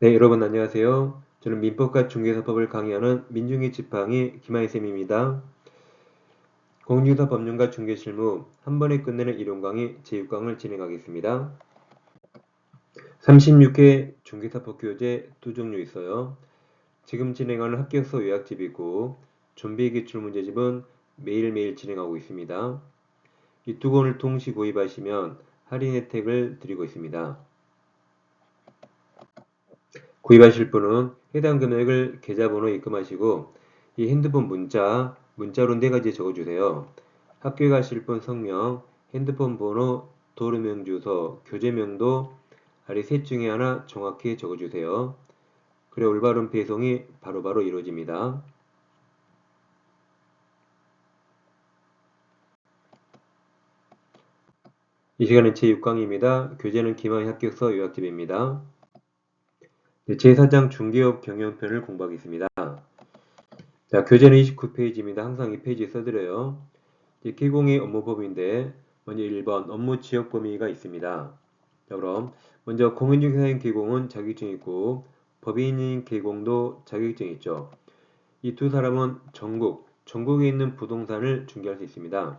네, 여러분 안녕하세요. 저는 민법과 중개사법을 강의하는 민중의 지팡이 김하희쌤입니다. 공인중개사 법률과 중개실무 한 번에 끝내는 이론 강의 제6강을 진행하겠습니다. 36회 중개사법 교재 두 종류 있어요. 지금 진행하는 합격서 요약집이고 좀비기출문제집은 매일매일 진행하고 있습니다. 이 두 권을 동시 구입하시면 할인 혜택을 드리고 있습니다. 구입하실 분은 해당 금액을 계좌번호에 입금하시고 이 핸드폰 문자로 4가지 적어주세요. 학교에 가실 분 성명, 핸드폰 번호, 도루명 주소, 교재명도 아래 셋 중에 하나 정확히 적어주세요. 그래 올바른 배송이 바로바로 이루어집니다. 이 시간은 제6강입니다. 교재는 김하희 합격서 요약집입니다. 네, 제4장 중개업 경영편을 공부하겠습니다. 자, 교재는 29페이지입니다. 항상 이 페이지에 써드려요. 개공의 업무법인데 먼저 1번 업무 지역 범위가 있습니다. 자, 그럼 먼저 공인중개사인 개공은 자격증이 있고 법인인 개공도 자격증이 있죠. 이 두 사람은 전국에 있는 부동산을 중개할 수 있습니다.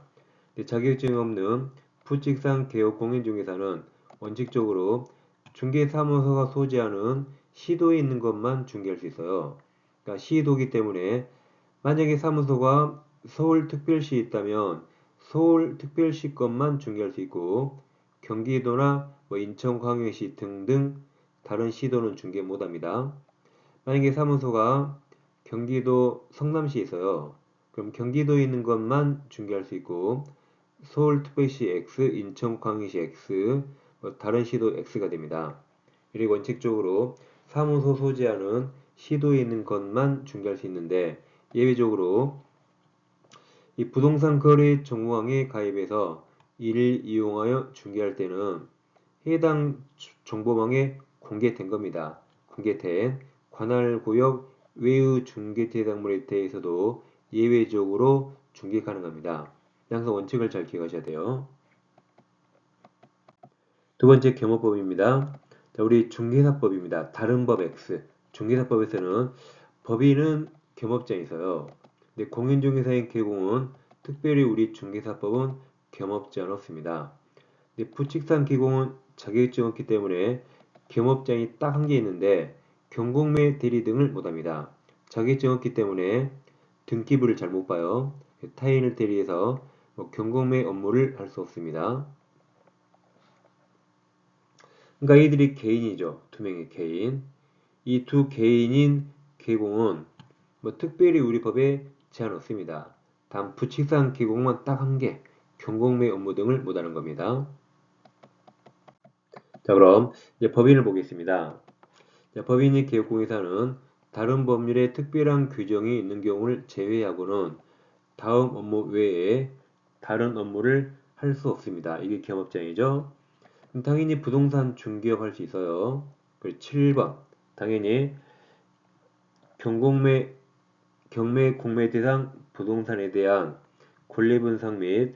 자격증이 없는 부직상 개업 공인중개사는 원칙적으로 중개사무소가 소지하는 시도에 있는 것만 중개할 수 있어요. 그러니까 시도기 때문에 만약에 사무소가 서울특별시에 있다면 서울특별시 것만 중개할 수 있고 경기도나 인천광역시 등등 다른 시도는 중개 못합니다. 만약에 사무소가 경기도 성남시에 있어요. 그럼 경기도에 있는 것만 중개할 수 있고 서울특별시 X, 인천광역시 X, 다른 시도 X가 됩니다. 그리고 원칙적으로 사무소 소지하는 시도에 있는 것만 중개할 수 있는데 예외적으로 이 부동산 거래 정보망에 가입해서 이를 이용하여 중개할 때는 해당 정보망에 공개된 겁니다. 공개된 관할구역 외의 중개대상물에 대해서도 예외적으로 중개 가능합니다. 항상 원칙을 잘 기억하셔야 돼요. 두 번째 겸업법입니다. 자, 우리 중개사법입니다. 다른 법 X. 중개사법에서는 법인은 겸업장이 있어요. 근데 공인중개사인 개공은 특별히 우리 중개사법은 겸업장은 없습니다. 근데 부칙상 개공은 자격증이 없기 때문에 겸업장이 딱 한 개 있는데 경공매 대리 등을 못합니다. 자격증이 없기 때문에 등기부를 잘 못 봐요. 타인을 대리해서 경공매 업무를 할 수 없습니다. 그러니까 이들이 개인이죠. 두 명의 개인. 이 두 개인인 개공은 특별히 우리 법에 제한 없습니다. 단 부칙상 개공만 딱 한 개, 경공매 업무 등을 못하는 겁니다. 자, 그럼 이제 법인을 보겠습니다. 자, 법인이 개업공개사는 다른 법률에 특별한 규정이 있는 경우를 제외하고는 다음 업무 외에 다른 업무를 할 수 없습니다. 이게 겸업장이죠. 당연히 부동산 중개업 할 수 있어요. 그리고 7번 당연히 경매 공매 대상 부동산에 대한 권리 분석 및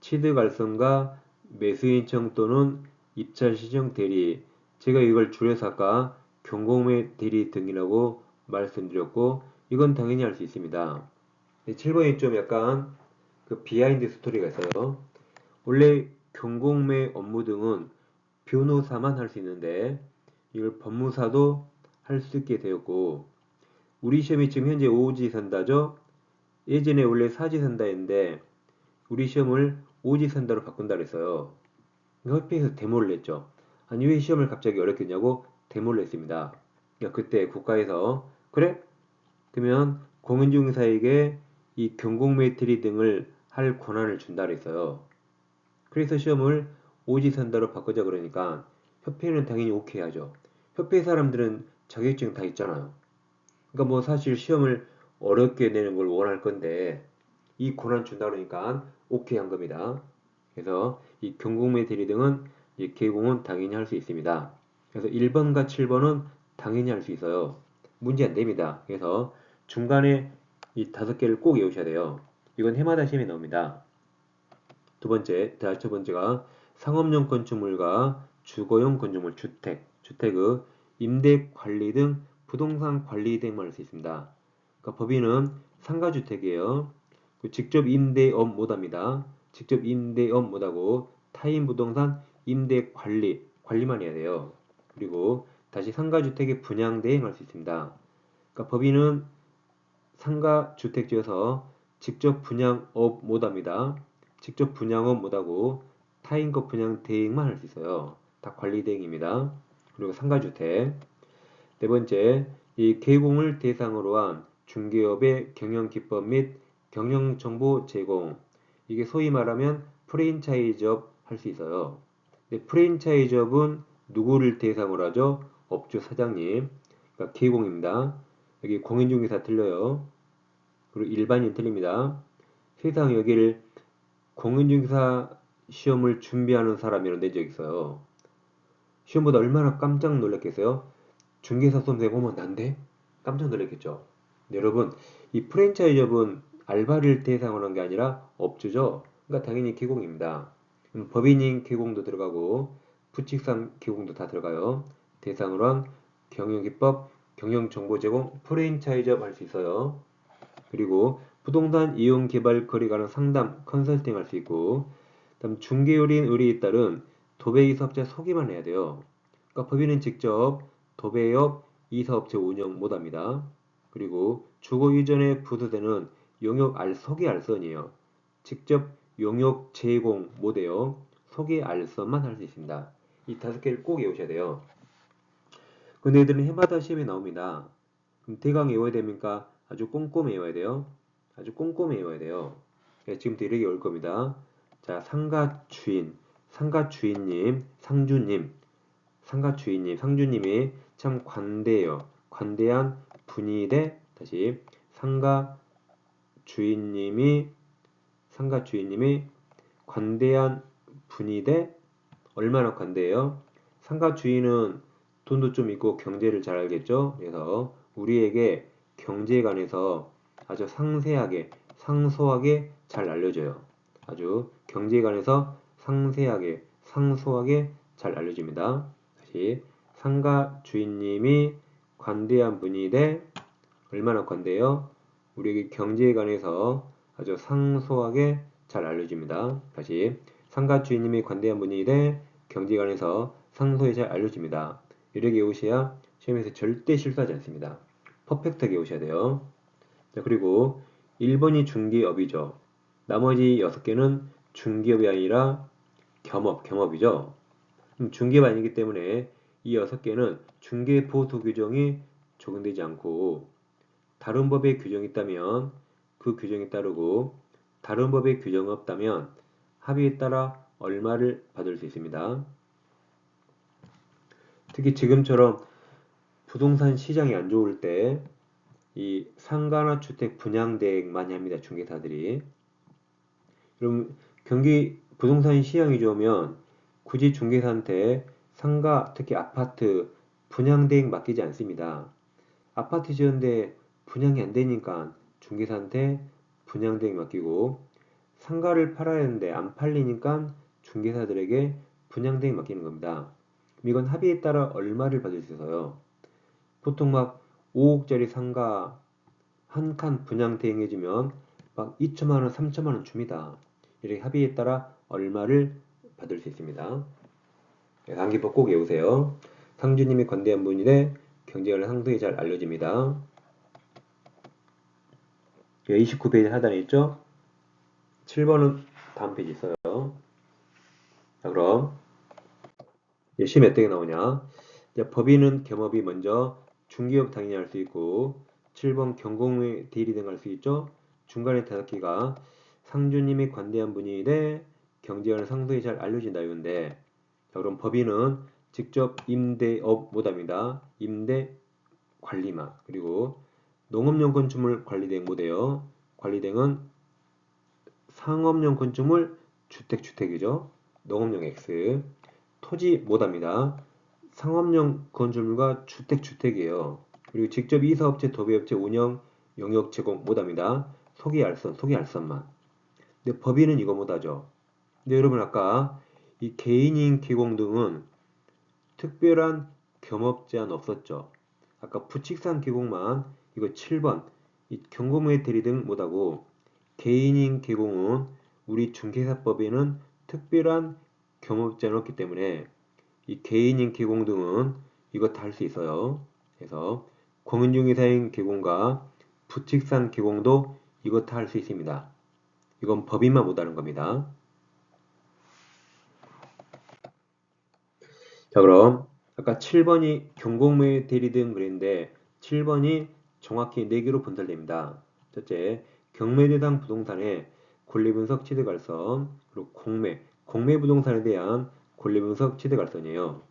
취득 알선과 매수 신청 또는 입찰 시정 대리, 제가 이걸 줄여서 아까 경공매 대리 등이라고 말씀드렸고 이건 당연히 할 수 있습니다. 7번이 좀 약간 그 비하인드 스토리가 있어요. 원래 경공매 업무 등은 변호사만 할 수 있는데 이걸 법무사도 할 수 있게 되었고 우리 시험이 지금 현재 오지선다죠. 예전에 원래 사지선다였는데 우리 시험을 오지선다로 바꾼다 그랬어요. 협회에서 데모를 냈죠. 아니 왜 시험을 갑자기 어렵게 했냐고 데모를 냈습니다. 그러니까 그때 국가에서 그래? 그러면 공인중개사에게 이 경공매트리 등을 할 권한을 준다 그랬어요. 그래서 시험을 오지선다로 바꾸자 그러니까 협회는 당연히 오케이 하죠. 협회 사람들은 자격증 다 있잖아요. 그러니까 뭐 사실 시험을 어렵게 내는 걸 원할 건데 이 권한 준다 그러니까 오케이 한 겁니다. 그래서 이 경공매 대리 등은 이 개공은 당연히 할 수 있습니다. 그래서 1번과 7번은 당연히 할 수 있어요. 문제 안 됩니다. 그래서 중간에 이 5개를 꼭 외우셔야 돼요. 이건 해마다 시험에 나옵니다. 두 번째가 상업용 건축물과 주거용 건축물 주택의 임대 관리 등 부동산 관리 대행만 할 수 있습니다. 그러니까 법인은 상가주택이에요. 직접 임대업 못합니다. 직접 임대업 못하고 타인 부동산 임대 관리만 해야 돼요. 그리고 다시 상가주택의 분양 대행할 수 있습니다. 그러니까 법인은 상가주택 지어서 직접 분양업 못합니다. 직접 분양업 못하고 타인 것 분양 대행만 할 수 있어요. 다 관리 대행입니다. 그리고 상가주택. 네 번째, 이 개공을 대상으로 한 중개업의 경영 기법 및 경영 정보 제공. 이게 소위 말하면 프랜차이즈업 할 수 있어요. 프랜차이즈업은 누구를 대상으로 하죠? 업주 사장님. 그러니까 개공입니다. 여기 공인중개사 틀려요. 그리고 일반인 틀립니다. 세상 여기를 공인중개사 시험을 준비하는 사람이라는 내 적 있어요. 시험보다 얼마나 깜짝 놀랐겠어요? 중개사 수험생 보면 난데? 깜짝 놀랐겠죠? 여러분, 이 프랜차이즈업은 알바를 대상으로 한 게 아니라 업주죠? 그러니까 당연히 개공입니다. 법인인 개공도 들어가고 부칙상 개공도 다 들어가요. 대상으로 한 경영기법, 경영정보 제공, 프랜차이즈업 할 수 있어요. 그리고 부동산 이용 개발 거래 관한 상담, 컨설팅 할 수 있고, 그다음 중개요리인 의뢰에 따른 도배 이사업자 소개만 해야 돼요. 그러니까 법인은 직접 도배업 이사업체 운영 못합니다. 그리고 주거 이전에 부수되는 소개 알선이에요. 직접 용역 제공 못해요. 소개 알선만 할 수 있습니다. 이 5개를 꼭 외우셔야 돼요. 근데 애들은 해마다 시험에 나옵니다. 그럼 대강 외워야 됩니까? 아주 꼼꼼히 외워야 돼요. 아주 꼼꼼히 외워야 돼요. 지금부터 이렇게 올 겁니다. 자, 상가주인님, 상주님이 참 관대해요. 관대한 분이 대 다시 상가주인님이 관대한 분이 대 얼마나 관대해요? 상가주인은 돈도 좀 있고 경제를 잘 알겠죠? 그래서 우리에게 경제에 관해서 아주 상세하게, 상소하게 잘 알려줘요. 아주 경제에 관해서 상세하게, 상소하게 잘 알려줍니다. 다시 상가 주인님이 관대한 분이 돼 얼마나 관대해요? 우리에게 경제에 관해서 아주 상소하게 잘 알려줍니다. 다시 상가 주인님이 관대한 분이 돼 경제에 관해서 상소하게 잘 알려줍니다. 이렇게 외우셔야 시험에서 절대 실수하지 않습니다. 퍼펙트하게 외우셔야 돼요. 자, 그리고 1번이 중개업이죠. 나머지 6개는 중개업이 아니라 겸업이죠. 중개업이 아니기 때문에 이 6개는 중개보수 규정이 적용되지 않고 다른 법의 규정이 있다면 그 규정에 따르고 다른 법의 규정이 없다면 합의에 따라 얼마를 받을 수 있습니다. 특히 지금처럼 부동산 시장이 안 좋을 때 이 상가나 주택 분양 대행 많이 합니다. 중개사들이. 그럼 경기 부동산 시장이 좋으면 굳이 중개사한테 상가, 특히 아파트 분양 대행 맡기지 않습니다. 아파트 지었는데 분양이 안 되니까 중개사한테 분양 대행 맡기고 상가를 팔아야 하는데 안 팔리니까 중개사들에게 분양 대행 맡기는 겁니다. 이건 합의에 따라 얼마를 받을 수 있어요? 보통 막 5억짜리 상가 한 칸 분양 대행해주면 막 2천만 원, 3천만 원 줍니다. 이렇게 합의에 따라 얼마를 받을 수 있습니다. 상기법 꼭 외우세요. 상주님이 관대한 분이래 경제관련 상세히 잘 알려집니다. 29페이지 하단에 있죠? 7번은 다음 페이지 있어요. 자, 그럼 시험이 어떻게 나오냐? 법인은 겸업이 먼저 중개업 당연히 할 수 있고 7번 경공의 대리 등 할 수 있죠. 중간에 5개가 상주님이 관대한 분이래 경제관련 상세히 잘 알려진다 이건데 자, 그럼 법인은 직접 임대업 못합니다. 임대 관리만 그리고 농업용 건축물 관리대행 못해요. 관리대행은 상업용 건축물 주택이죠. 농업용 X 토지 못합니다. 상업용 건축물과 주택이에요. 그리고 직접 이사업체, 도배업체 운영, 용역 제공 못합니다. 소개 알선만. 근데 법인은 이거 못하죠. 근데 여러분 아까 이 개인인 기공 등은 특별한 겸업 제한 없었죠. 아까 부칙상 개공만 이거 7번 이 경고무예 대리 등 못하고 개인인 개공은 우리 중개사법에는 특별한 겸업 제한 없기 때문에 이 개인인 개공 등은 이거 다 할 수 있어요. 그래서 공인중개사인 개공과 부칙상 개공도 이거 다 할 수 있습니다. 이건 법인만 못하는 겁니다. 자, 그럼 아까 7번이 경공무예 대리 등 그랬는데 7번이 정확히 4개로 분할됩니다. 첫째, 경매 대상 부동산의 권리분석 취득알선, 그리고 공매 부동산에 대한 권리분석 취득알선이에요.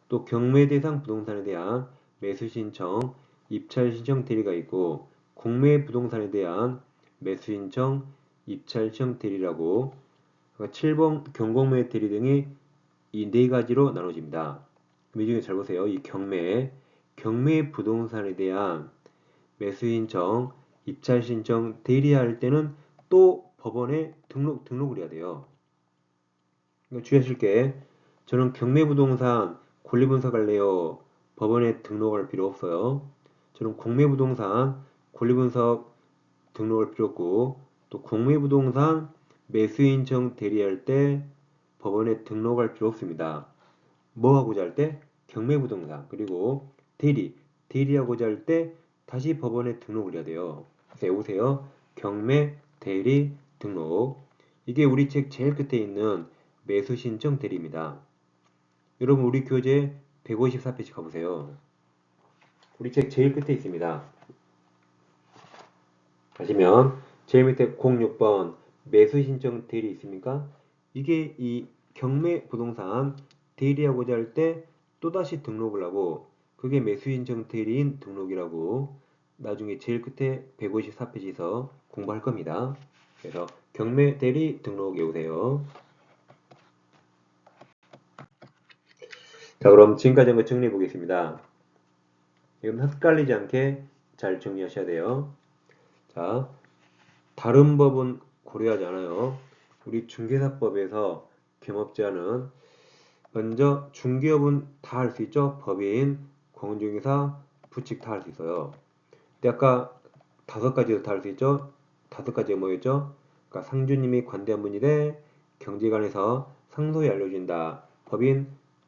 또 경매 대상 부동산에 대한 매수 신청, 입찰 신청 대리가 있고 공매 부동산에 대한 매수 신청, 입찰 신청 대리라고 7번 경공매 대리 등이 이 4가지로 나눠집니다. 이 중에 잘 보세요. 이 경매 부동산에 대한 매수 신청, 입찰 신청 대리할 때는 또 법원에 등록을 해야 돼요. 주의하실 게 저는 경매 부동산 권리 분석할래요. 법원에 등록할 필요 없어요. 저는 공매 부동산 권리 분석 등록할 필요 없고 또 공매 부동산 매수 신청 대리할 때 법원에 등록할 필요 없습니다. 뭐 하고자 할 때? 경매 부동산 그리고 대리하고자 할 때 다시 법원에 등록을 해야 돼요. 그래서 외우세요. 경매, 대리, 등록. 이게 우리 책 제일 끝에 있는 매수 신청 대리입니다. 여러분 우리 교재 154페이지 가보세요. 우리 책 제일 끝에 있습니다. 가시면 제일 밑에 06번 매수 신청 대리 있습니까? 이게 이 경매 부동산 대리하고자 할 때 또다시 등록을 하고 그게 매수 신청 대리인 등록이라고 나중에 제일 끝에 154페이지에서 공부할 겁니다. 그래서 경매 대리 등록 외우세요. 자, 그럼 지금까지 한번 정리해 보겠습니다. 이건 헷갈리지 않게 잘 정리하셔야 돼요. 자, 다른 법은 고려하지 않아요. 우리 중개사법에서 겸업제한은 먼저 중개업은 다 할 수 있죠. 법인, 공인중개사, 부칙 다 할 수 있어요. 근데 아까 5가지도 다 할 수 있죠. 5가지가 뭐였죠? 그러니까 상주님이 관대한 분이래 경제관에서 상소에 알려준다. 법인,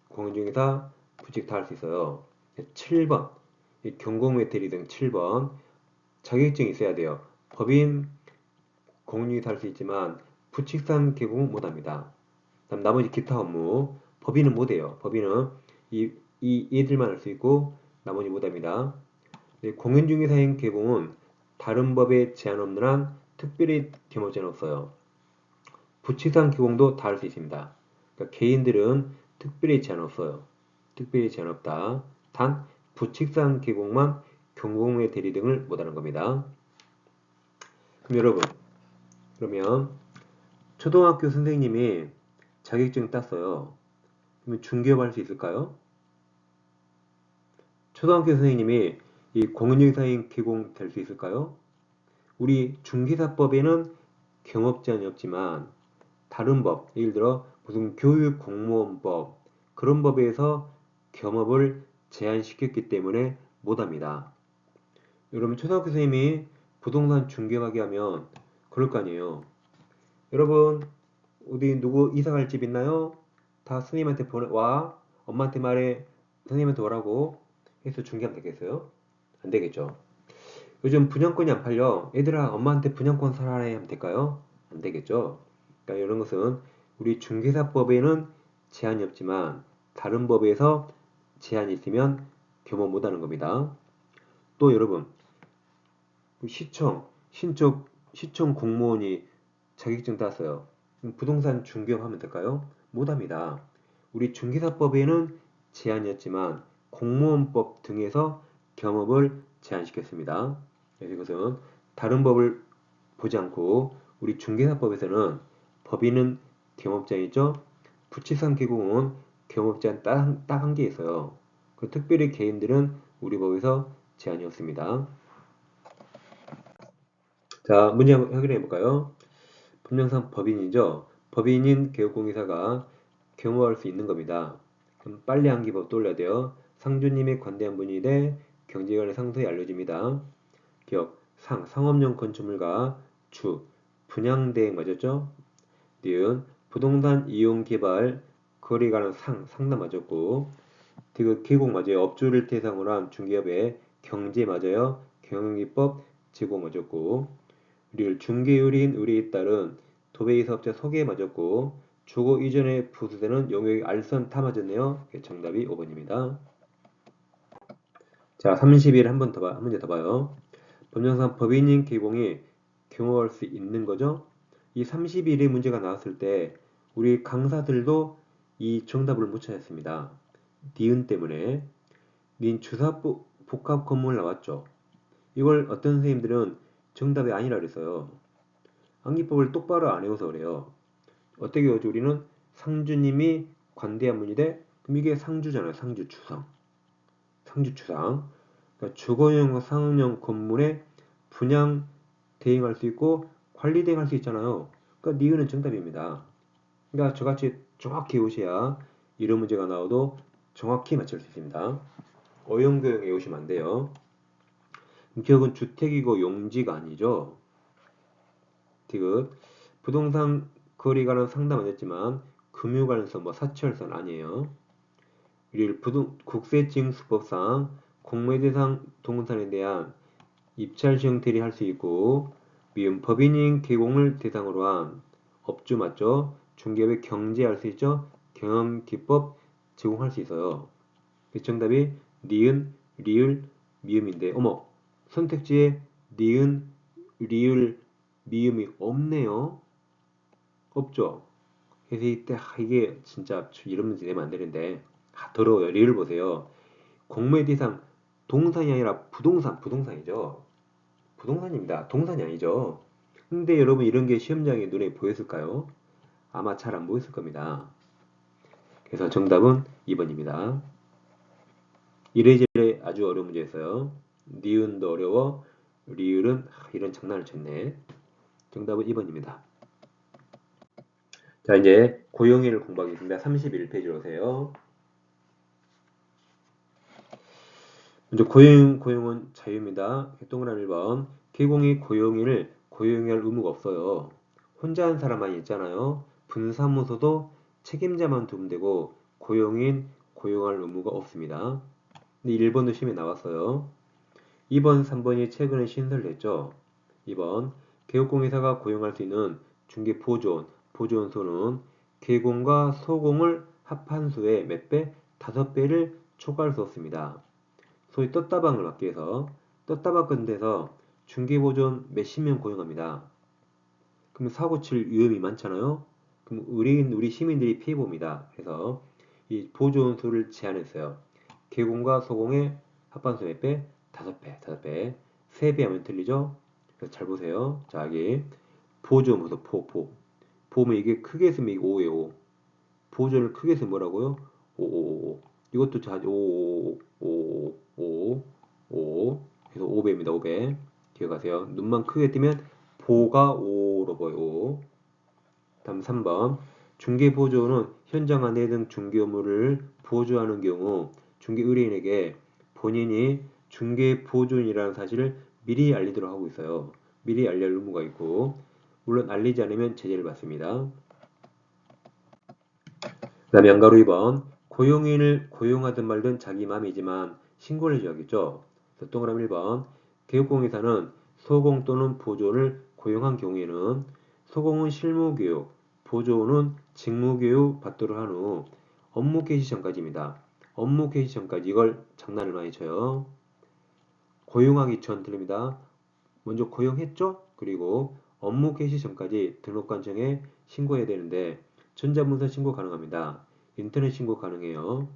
공인중개사, 부칙 다 할 수 있어요. 7번 경공매 대리 등 7번 자격증이 있어야 돼요. 법인, 공인중개사 할 수 있지만 부칙상 개공은 못합니다. 그다음 나머지 기타 업무 법인은 못해요. 법인은 이 얘들만 할 수 있고 나머지 못합니다. 공인중개사인 개공은 다른 법에 제한 없는 한 특별히 겸업제는 없어요. 부칙상 개공도 다 할 수 있습니다. 그러니까 개인들은 특별히 제한 없어요. 특별히 제한 없다. 단 부칙상 개공만 경공매 대리 등을 못하는 겁니다. 그럼 여러분 그러면 초등학교 선생님이 자격증 땄어요. 그러면 중개업 할 수 있을까요? 초등학교 선생님이 이 공인중개사인 개공 될 수 있을까요? 우리 중개사법에는 경업 제한이 없지만 다른 법, 예를 들어 무슨 교육공무원법 그런 법에서 겸업을 제한시켰기 때문에 못합니다. 여러분 초등학교 선생님이 부동산 중개하게 하면 그럴 거 아니에요. 여러분 어디 누구 이사 갈 집 있나요? 다 선생님한테 와 엄마한테 말해 선생님한테 오라고 해서 중개하면 되겠어요? 안 되겠죠. 요즘 분양권이 안 팔려. 얘들아, 엄마한테 분양권 사라해 하면 될까요? 안 되겠죠. 그러니까 이런 것은 우리 중개사법에는 제한이 없지만 다른 법에서 제한이 있으면 겸업 못하는 겁니다. 또 여러분, 시청 공무원이 자격증 땄어요. 부동산 중개업하면 될까요? 못합니다. 우리 중개사법에는 제한이었지만 공무원법 등에서 겸업을 제한시켰습니다. 그래서 이것은 다른 법을 보지 않고 우리 중개사법에서는 법인은 겸업자이죠. 부칙상 개공은 겸업자 딱 한 개 있어요. 그 특별히 개인들은 우리 법에서 제한이 없습니다. 자, 문제 한번 확인해 볼까요? 법령상 법인이죠. 법인인 개업공개사가 겸업할 수 있는 겁니다. 그럼 빨리 한기법 떠올려야 돼요. 상주님이 관대한 분이 돼 경제관의 상소에 알려집니다. 기억, 상업용 건축물과 분양대행 맞았죠? 니은, 부동산 이용 개발, 거래 관한 상담 맞았고, 기공 맞아요. 업주를 대상으로 한 중개업의 경제 맞아요. 경영기법 제공 맞았고, 리을 중개의뢰인 의뢰에 따른 도배이 사업자 소개 맞았고, 주거 이전에 부수되는 용역 알선 타 맞았네요. 정답이 5번입니다. 자, 31 한 문제 더 봐요. 법령상 법인인 개공이 경험할 수 있는 거죠. 이 31의 문제가 나왔을 때 우리 강사들도 이 정답을 못 찾았습니다. 니은 때문에. 닌 주사 복합 건물 나왔죠. 이걸 어떤 선생님들은 정답이 아니라 그랬어요. 암기법을 똑바로 안 외워서 그래요. 어떻게 외우죠? 우리는 상주님이 관대한 분이 돼? 그럼 이게 상주잖아요. 상주추상. 그러니까 주거용 상업용 건물에 분양 대행할 수 있고 관리 대행할 수 있잖아요. 그러니까 니은은 정답입니다. 그러니까 저같이 정확히 외우셔야 이런 문제가 나와도 정확히 맞출 수 있습니다. 어용교용 외우시면 안 돼요. 기억은 주택이고 용지가 아니죠. 디귿. 부동산 거래 관련 상담 안 했지만 금융 관련성 사채월선 아니에요. 국세징수법상 공매 대상 동산에 대한 입찰 시행 대리할 수 있고 미음 법인인 개공을 대상으로 한 업주 맞죠? 중개업의 경제할 수 있죠? 경험기법 제공할 수 있어요. 정답이 니은, 리을, 미음인데 어머 선택지에 니은, 리을, 미음이 없네요. 없죠? 그래서 이때 이게 진짜 이런 문제 내면 안 되는데 더러워요. 리을 보세요. 공매 대상 동산이 아니라 부동산이죠. 부동산입니다. 동산이 아니죠. 근데 여러분 이런 게 시험장에 눈에 보였을까요? 아마 잘 안 보였을 겁니다. 그래서 정답은 2번입니다. 이래저래 아주 어려운 문제였어요. 니은도 어려워. 리을은 이런 장난을 쳤네. 정답은 2번입니다. 자 이제 고용일을 공부하겠습니다. 31페이지로 오세요. 먼저 고용은 자유입니다. 동그라미 1번. 개공이 고용인을 고용할 의무가 없어요. 혼자 한 사람만 있잖아요. 분사무소도 책임자만 두면 되고 고용인 고용할 의무가 없습니다. 근데 1번도 시험에 나왔어요. 2번, 3번이 최근에 신설됐죠. 2번. 개업공회사가 고용할 수 있는 중개 보조원소는 개공과 소공을 합한 수의 몇 배? 5배를 초과할 수 없습니다. 소위 떴다방을 막기 위해서 떴다방 같은 데서 중개보조원 몇십 명 고용합니다. 그럼 사고 칠 위험이 많잖아요. 그럼 우리 시민들이 피해 봅니다. 그래서 이 보조원 수를 제한했어요. 개공과 소공의 합반수 몇 배? 5배. 3배 하면 틀리죠? 그래서 잘 보세요. 자, 여기 보조원 보세요. 보면 이게 크게 쓰면 이게 5예요. 5. 보조원을 크게 쓰면 뭐라고요? 5. 이것도 자, 5. 그래서 5배입니다. 5배. 기억하세요. 눈만 크게 뜨면 보가 5로 보여. 다음 3번. 중개보조는 현장 안내 등 중개 업무를 보조하는 경우 중개 의뢰인에게 본인이 중개보조인이라는 사실을 미리 알리도록 하고 있어요. 미리 알릴 의무가 있고 물론 알리지 않으면 제재를 받습니다. 그 다음에 양가로 2번. 고용인을 고용하든 말든 자기 맘이지만 신고를 해줘야겠죠. 동그라미 1번. 개업공회사는 소공 또는 보조를 고용한 경우에는 소공은 실무교육, 보조는 직무교육 받도록 한 후 업무 개시 전까지입니다. 업무 개시 전까지 이걸 장난을 많이 쳐요. 고용하기 전 틀립니다. 먼저 고용했죠? 그리고 업무 개시 전까지 등록관청에 신고해야 되는데 전자문서 신고 가능합니다. 인터넷 신고 가능해요.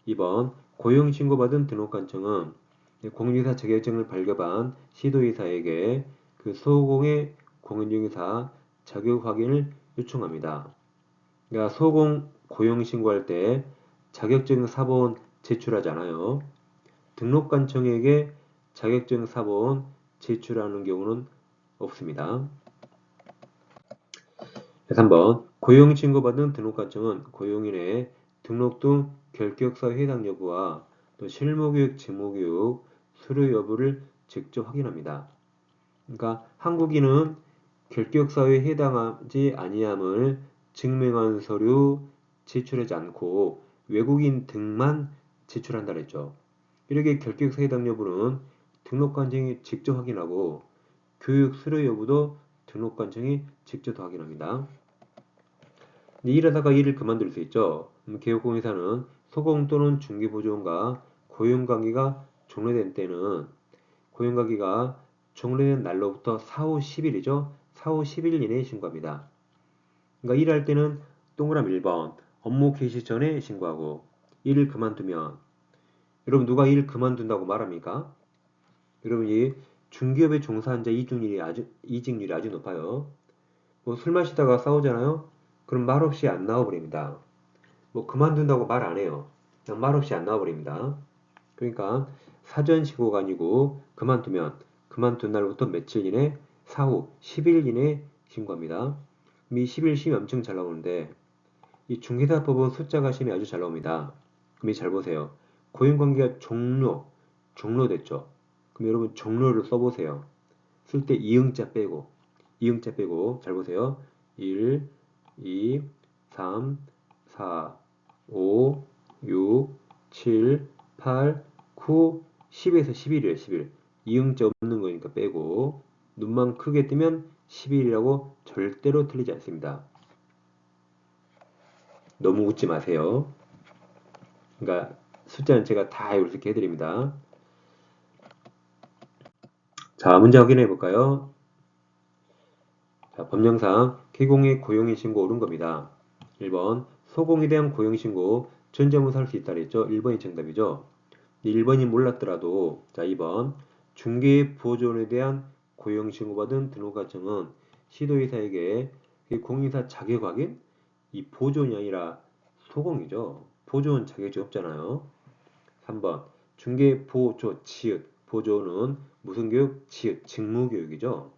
2번 고용 신고받은 등록관청은 공인중개사 자격증을 발급한 시도의사에게 그 소공의 공인중개사 자격 확인을 요청합니다. 그러니까 소공 고용 신고할 때 자격증 사본 제출하지 않아요. 등록관청에게 자격증 사본 제출하는 경우는 없습니다. 3번 고용 신고받은 등록관청은 고용인의 등록 등 결격사유 해당 여부와 또 실무교육, 직무교육, 수료 여부를 직접 확인합니다. 그러니까 한국인은 결격사유에 해당하지 아니함을 증명한 서류 제출하지 않고 외국인 등만 제출한다 그랬죠. 이렇게 결격사 해당 여부는 등록관청이 직접 확인하고 교육 수료 여부도 등록관청이 직접 확인합니다. 일하다가 일을 그만둘 수 있죠. 개업공인사는 소공 또는 중개보조원과 고용관계가 종료된 때는 고용관계가 종료된 날로부터 4, 5, 10일이죠. 4, 5, 10일 이내에 신고합니다. 그러니까 일할 때는 동그라미 1번 업무 개시 전에 신고하고 일을 그만두면 여러분 누가 일 그만둔다고 말합니까? 여러분 이 중기업에 종사한 자 이직률이 아주 높아요. 뭐 술 마시다가 싸우잖아요. 그럼 말없이 안 나와버립니다. 뭐 그만둔다고 말 안 해요. 그냥 말없이 안 나와버립니다. 그러니까 사전 신고가 아니고 그만둔 날부터 며칠 이내 4, 후 10일 이내 신고합니다. 이 10일 심이 엄청 잘 나오는데 이 중개사법은 숫자가 심이 아주 잘 나옵니다. 그럼 잘 보세요. 고용관계가 종료됐죠. 그럼 여러분 종료를 써보세요. 쓸 때 이응자 빼고 잘 보세요. 1, 2, 3, 4, 5, 6, 7, 8, 9, 10에서 11이에요. 11. 이응자 없는 거니까 빼고 눈만 크게 뜨면 11이라고 절대로 틀리지 않습니다. 너무 웃지 마세요. 그러니까 숫자는 제가 다 이렇게 해드립니다. 자, 문제 확인해 볼까요? 자, 법령상 개공의 고용인신고 옳은 겁니다. 1번 소공에 대한 고용신고 전자문서 할 수 있다 그랬죠? 1번이 정답이죠. 1번이 몰랐더라도 자 2번 중개 보조원에 대한 고용신고받은 등록과정은 시도의사에게 공인사 자격 확인? 이 보조원이 아니라 소공이죠. 보조원 자격이 없잖아요. 3번 중개 보조 치읓 보조는 무슨 교육? 치읓 직무교육이죠.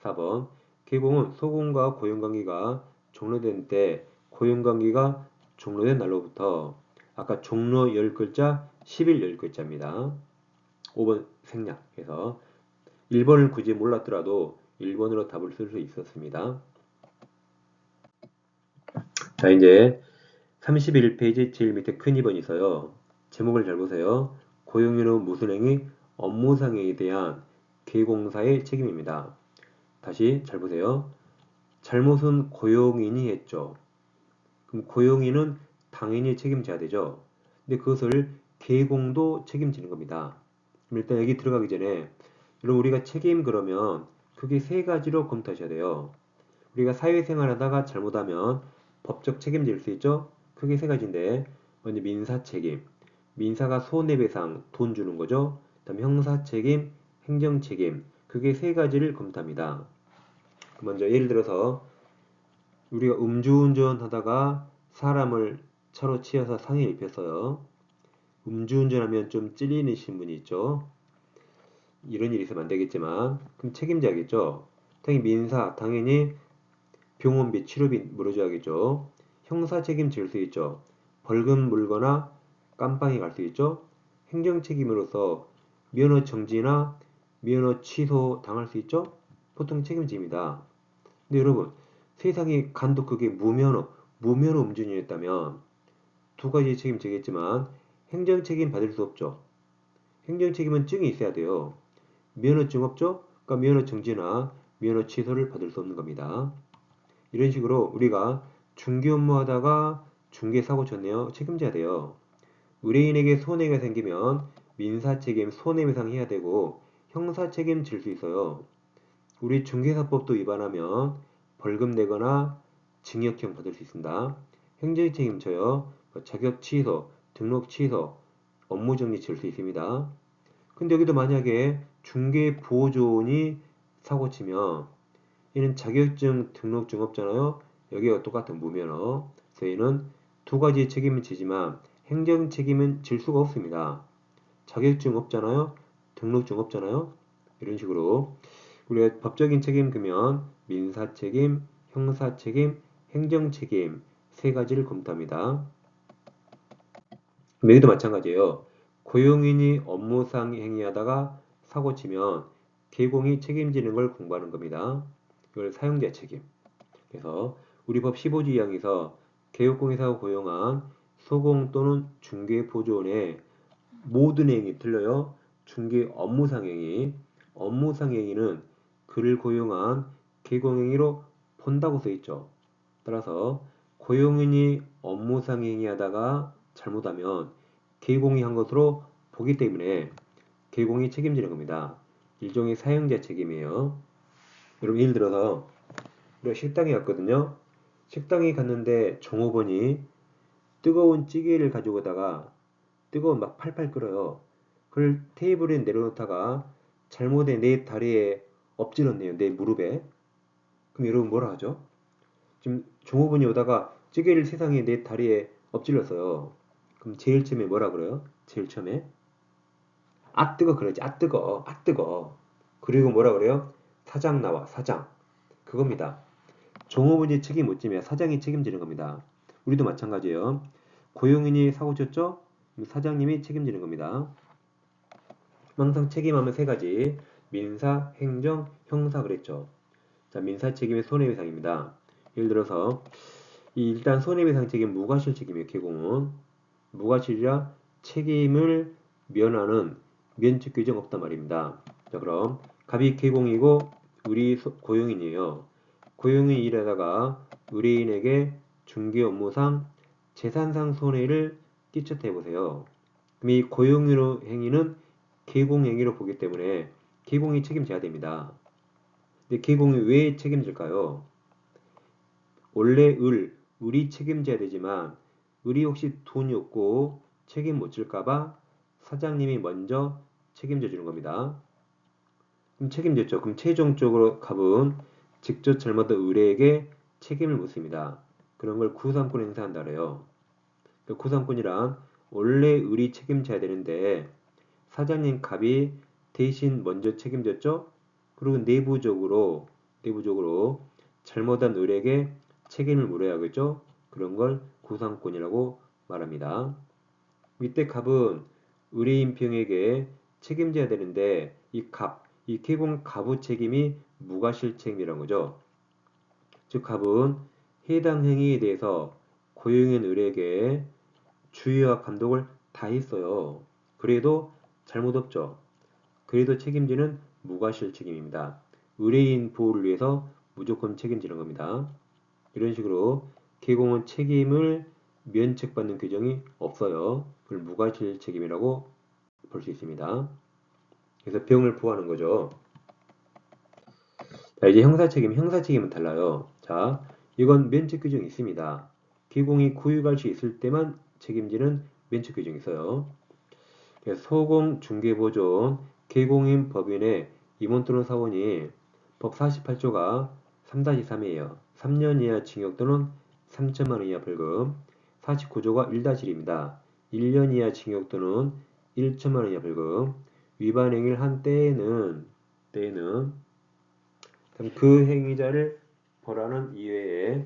4번 개공은 소공과 고용관계가 종료된 때 고용관계가 종료된 날로부터 아까 종료 10글자 10일 10글자입니다. 5번 생략해서 1번을 굳이 몰랐더라도 1번으로 답을 쓸 수 있었습니다. 자 이제 31페이지 제일 밑에 큰 2번이 있어요. 제목을 잘 보세요. 고용인은 무슨 행위? 업무상해에 대한 개공사의 책임입니다. 다시 잘 보세요. 잘못은 고용인이 했죠. 그럼 고용인은 당연히 책임져야 되죠. 근데 그것을 개공도 책임지는 겁니다. 그럼 일단 여기 들어가기 전에 여러분 우리가 책임 그러면 크게 세 가지로 검토하셔야 돼요. 우리가 사회생활 하다가 잘못하면 법적 책임질 수 있죠. 크게 세 가지인데 먼저 민사책임, 민사가 손해배상 돈 주는 거죠. 그다음 형사책임, 행정책임 그게 세 가지를 검토합니다. 먼저 예를 들어서 우리가 음주운전 하다가 사람을 차로 치여서 상해 입혔어요. 음주운전하면 좀 찔리는 신분이 있죠. 이런 일이 있으면 안 되겠지만 그럼 책임져야겠죠. 당연히 민사 당연히 병원비 치료비 물어줘야겠죠. 형사 책임질 수 있죠. 벌금 물거나 깜빵에 갈 수 있죠. 행정 책임으로서 면허 정지나 면허 취소 당할 수 있죠. 보통 책임집니다. 근데 여러분 세상에 간도 그게 무면허 음주운전이었다면 두 가지 책임지겠지만 행정 책임 받을 수 없죠. 행정 책임은 증이 있어야 돼요. 면허증 없죠? 그러니까 면허 정지나 면허 취소를 받을 수 없는 겁니다. 이런 식으로 우리가 중개 업무하다가 중개 사고 쳤네요. 책임져야 돼요. 의뢰인에게 손해가 생기면 민사책임 손해배상 해야 되고 형사책임 질 수 있어요. 우리 중개사법도 위반하면 벌금 내거나 징역형 받을 수 있습니다. 행정책임 져요. 자격 취소, 등록 취소, 업무정지 질 수 있습니다. 근데 여기도 만약에 중개보조원이 사고 치면 얘는 자격증, 등록증 없잖아요. 여기가 똑같은 무면허. 그래서 얘는 두 가지 책임은 지지만 행정 책임은 질 수가 없습니다. 자격증 없잖아요. 등록증 없잖아요. 이런 식으로 우리가 법적인 책임 그면 민사 책임, 형사 책임, 행정 책임 세 가지를 검토합니다. 여기도 마찬가지예요. 고용인이 업무상 행위하다가 사고치면 개공이 책임지는 걸 공부하는 겁니다. 이걸 사용자 책임. 그래서 우리 법 15조 2항에서 개업공인사고 고용한 소공 또는 중개보조원의 모든 행위 틀려요. 중개 업무상 행위. 업무상 행위는 그를 고용한 개공행위로 본다고 써 있죠. 따라서 고용인이 업무상 행위하다가 잘못하면 개공이 한 것으로 보기 때문에 개공이 책임지는 겁니다. 일종의 사용자 책임이에요. 여러분 예를 들어서 우리가 식당에 갔거든요. 식당에 갔는데 종업원이 뜨거운 찌개를 가지고 오다가 뜨거운 막 팔팔 끓어요. 그걸 테이블에 내려놓다가 잘못에 내 다리에 엎질렀네요. 내 무릎에. 그럼 여러분 뭐라 하죠? 지금 종업원이 오다가 찌개를 세상에 내 다리에 엎질렀어요. 그럼 제일 처음에 뭐라 그래요? 제일 처음에 아 뜨거 그러지. 아 뜨거. 아 뜨거. 그리고 뭐라 그래요? 사장 나와. 사장. 그겁니다. 종업원이 책임 못 지면 사장이 책임지는 겁니다. 우리도 마찬가지예요. 고용인이 사고 쳤죠? 사장님이 책임지는 겁니다. 항상 책임하면 세 가지. 민사, 행정, 형사 그랬죠. 자, 민사 책임의 손해배상입니다. 예를 들어서 일단 손해배상 책임 무과실 책임이에요. 개공은 무과실이라 책임을 면하는 면책 규정 없단 말입니다. 자, 그럼 갑이 개공이고 우리 고용인이에요. 고용인이 일하다가 의뢰인에게 중개 업무상 재산상 손해를 끼쳤다 해보세요. 그럼 이 고용인의 행위는 개공행위로 보기 때문에 개공이 책임져야 됩니다. 근데 개공이 왜 책임질까요? 원래 을이 책임져야 되지만 을이 혹시 돈이 없고 책임 못 질까봐 사장님이 먼저 책임져 주는 겁니다. 그럼 책임졌죠. 그럼 최종적으로 갑은 직접 잘못한 의뢰에게 책임을 묻습니다. 그런 걸 구상권 행사한다 그래요. 구상권이란 원래 을이 책임져야 되는데 사장님 갑이 대신 먼저 책임졌죠. 그리고 내부적으로 잘못한 을에게 책임을 물어야겠죠. 그런 걸 구상권이라고 말합니다. 이때 갑은 의뢰인평에게 책임져야 되는데 이 개공 갑의 책임이 무과실 책임이라는 거죠. 즉 갑은 해당 행위에 대해서 고용인 을에게 주의와 감독을 다 했어요. 그래도 잘못 없죠. 그래도 책임지는 무과실 책임입니다. 의뢰인 보호를 위해서 무조건 책임지는 겁니다. 이런 식으로 개공은 책임을 면책받는 규정이 없어요. 그걸 무과실 책임이라고 볼 수 있습니다. 그래서 병을 보호하는 거죠. 자, 이제 형사책임은 달라요. 자, 이건 면책 규정이 있습니다. 개공이 고유할 수 있을 때만 책임지는 면책 규정이 있어요. 소공, 중개보조원, 개공인 법인의 임원 또는 사원이 법 48조가 3-3이에요. 3년 이하 징역 또는 3천만 원 이하 벌금. 49조가 1-1입니다. 1년 이하 징역 또는 1천만 원 이하 벌금. 위반 행위를 한 때에는 그 행위자를 벌하는 이외에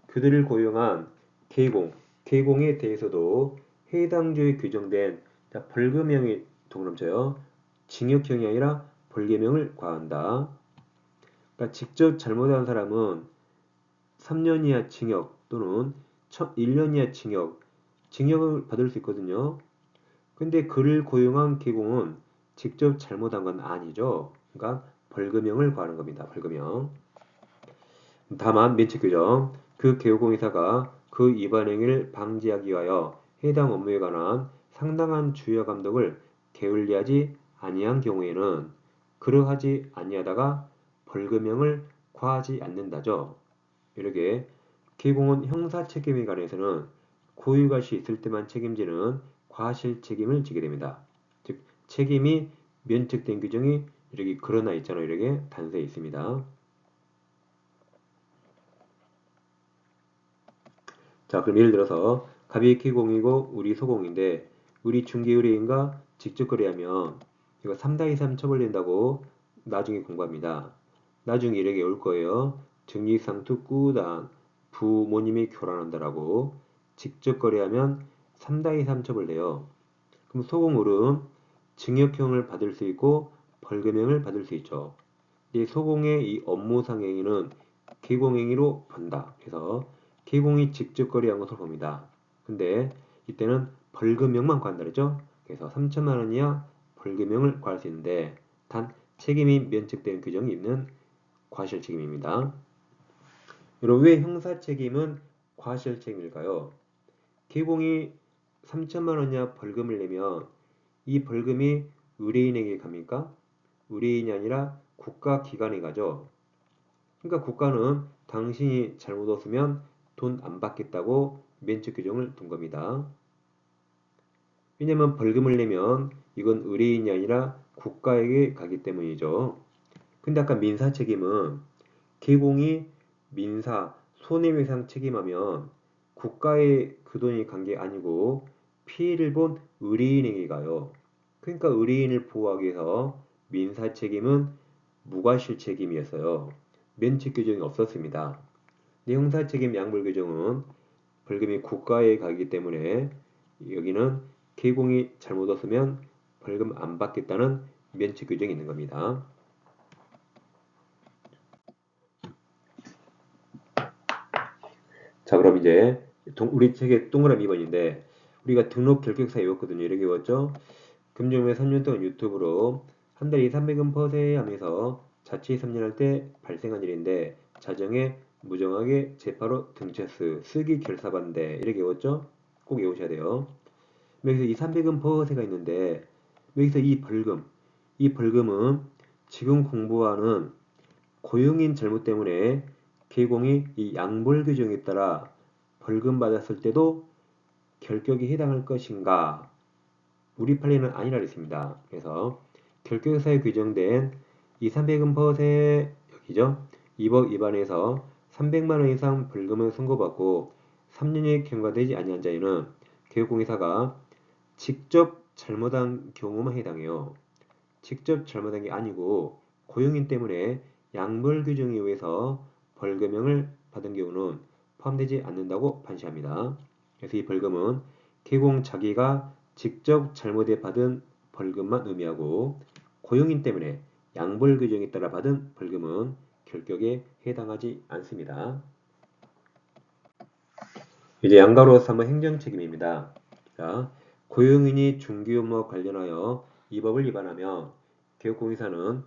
그들을 고용한 개공에 대해서도 해당 조에 규정된 벌금형이 동그라쳐요. 징역형이 아니라 벌금형을 과한다. 그러니까 직접 잘못한 사람은 3년 이하 징역 또는 1년 이하 징역을 받을 수 있거든요. 근데 그를 고용한 개공은 직접 잘못한 건 아니죠. 그러니까 벌금형을 과하는 겁니다. 벌금형. 다만 면책규정 그 개공이사가 그 위반 행위를 방지하기 위하여 해당 업무에 관한 상당한 주의와 감독을 게을리하지 아니한 경우에는 그러하지 아니하다가 벌금형을 과하지 않는다죠. 이렇게 개공은 형사 책임에 관해서는 고유가시 있을 때만 책임지는 과실 책임을 지게 됩니다. 즉 책임이 면책된 규정이 이렇게 그러나 있잖아요. 이렇게 단서에 있습니다. 자, 그럼 예를 들어서 갑이 개공이고 우리 소공인데 우리 중개의뢰인과 직접 거래하면 이거 3-3 처벌된다고 나중에 공부합니다. 나중에 이렇게 올 거예요. 증리상투 꾸당 부모님이 교란한다라고 직접 거래하면 3-3 처벌돼요. 그럼 소공을은 징역형을 받을 수 있고 벌금형을 받을 수 있죠. 이 소공의 이 업무상행위는 계공행위로 본다. 그래서 계공이 직접 거래한 것으로 봅니다. 근데 이때는 벌금형만 구한다 그랬죠? 그래서 3천만 원 이하 벌금형을 구할 수 있는데 단 책임이 면책되는 규정이 있는 과실책임입니다. 여러분 왜 형사책임은 과실책임일까요? 계공이 3천만 원 이하 벌금을 내면 이 벌금이 의뢰인에게 갑니까? 의뢰인이 아니라 국가기관에 가죠. 그러니까 국가는 당신이 잘못했으면 돈 안 받겠다고 면책 규정을 둔 겁니다. 왜냐면 벌금을 내면 이건 의뢰인이 아니라 국가에게 가기 때문이죠. 근데 아까 민사책임은 계공이 민사, 손해배상 책임하면 국가에 그 돈이 간 게 아니고 피해를 본 의뢰인에게 가요. 그러니까 의뢰인을 보호하기 위해서 민사책임은 무과실책임이었어요. 면책 규정이 없었습니다. 형사책임 양벌 규정은 벌금이 국가에 가기 때문에 여기는 계공이 잘못했으면 벌금 안 받겠다는 면책 규정이 있는 겁니다. 자, 그럼 이제 우리 책의 동그라미 2번인데 우리가 등록 결격사 외웠거든요. 이렇게 외웠죠? 금융회 3년 동안 유튜브로 한 달에 300원 퍼세 하면서 자취 3년 할 때 발생한 일인데 자정에 무정하게 재파로 등체스 쓰기 결사반대 이렇게 외웠죠? 꼭 외우셔야 돼요. 여기서 이 300원 퍼세가 있는데 여기서 이 벌금은 지금 공부하는 고용인 잘못 때문에 계공이 이 양벌 규정에 따라 벌금 받았을 때도 결격이 해당할 것인가? 우리 판례는 아니라 했습니다. 그래서 결격사에 규정된 이 300원 퍼세 여기죠? 2법 위반해서 300만 원 이상 벌금을 선고받고 3년이 경과되지 아니한 자에는 교육공사가 직접 잘못한 경우만 해당해요. 직접 잘못한 게 아니고 고용인 때문에 양벌 규정에 의해서 벌금형을 받은 경우는 포함되지 않는다고 판시합니다. 그래서 이 벌금은 계공 자기가 직접 잘못에 받은 벌금만 의미하고 고용인 때문에 양벌 규정에 따라 받은 벌금은 결격에 해당하지 않습니다. 이제 양가로서 한번 행정책임입니다. 자, 고용인이 중개업무와 관련하여 이 법을 위반하면 개업공사는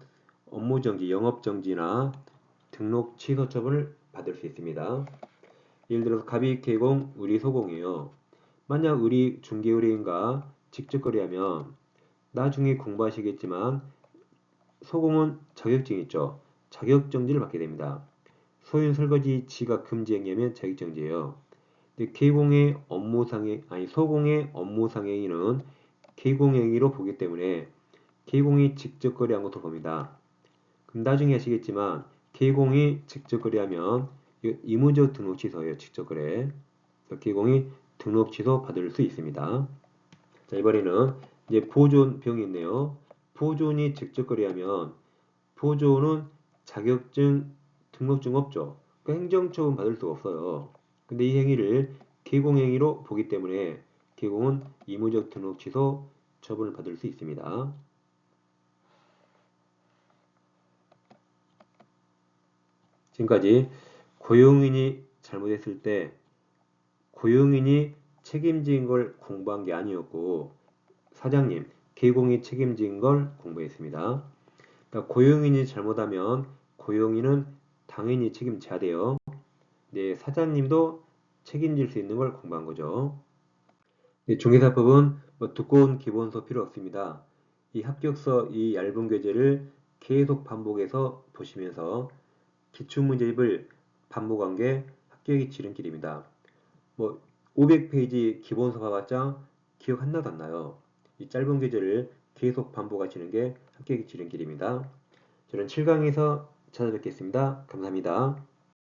업무정지, 영업정지나 등록 취소 처분을 받을 수 있습니다. 예를 들어서 갑입, 개공, 의리, 소공이에요. 만약 의리, 중개의뢰인과 직접 거래하면 나중에 공부하시겠지만 소공은 자격증이 있죠. 자격정지를 받게 됩니다. 소윤 설거지 지각 금지 행위하면 자격정지예요. 근데 개공의 업무상해 소공의 업무상해인은 개공행위로 보기 때문에 개공이 직접 거래한 것으로 봅니다. 그럼 나중에 아시겠지만 개공이 직접 거래하면 의무적 등록 취소예요. 직접 거래. 개공이 등록 취소 받을 수 있습니다. 자, 이번에는 이제 보존 병이 있네요. 보존이 직접 거래하면 보존은 자격증, 등록증 없죠. 그러니까 행정처분 받을 수가 없어요. 근데 이 행위를 개공행위로 보기 때문에 개공은 의무적 등록 취소 처분을 받을 수 있습니다. 지금까지 고용인이 잘못했을 때 고용인이 책임진 걸 공부한 게 아니었고 사장님, 개공이 책임진 걸 공부했습니다. 그러니까 고용인이 잘못하면 고용인은 당연히 책임져야 돼요. 네, 사장님도 책임질 수 있는 걸 공부한 거죠. 네, 중개사법은 두꺼운 기본서 필요 없습니다. 이 합격서 이 얇은 교재를 계속 반복해서 보시면서 기출문제집을 반복한 게 합격의 지름길입니다. 500페이지 기본서 봐봤자 기억 하나도 안 나요. 이 짧은 교재를 계속 반복하시는 게 합격의 지름길입니다. 저는 7강에서 찾아뵙겠습니다. 감사합니다.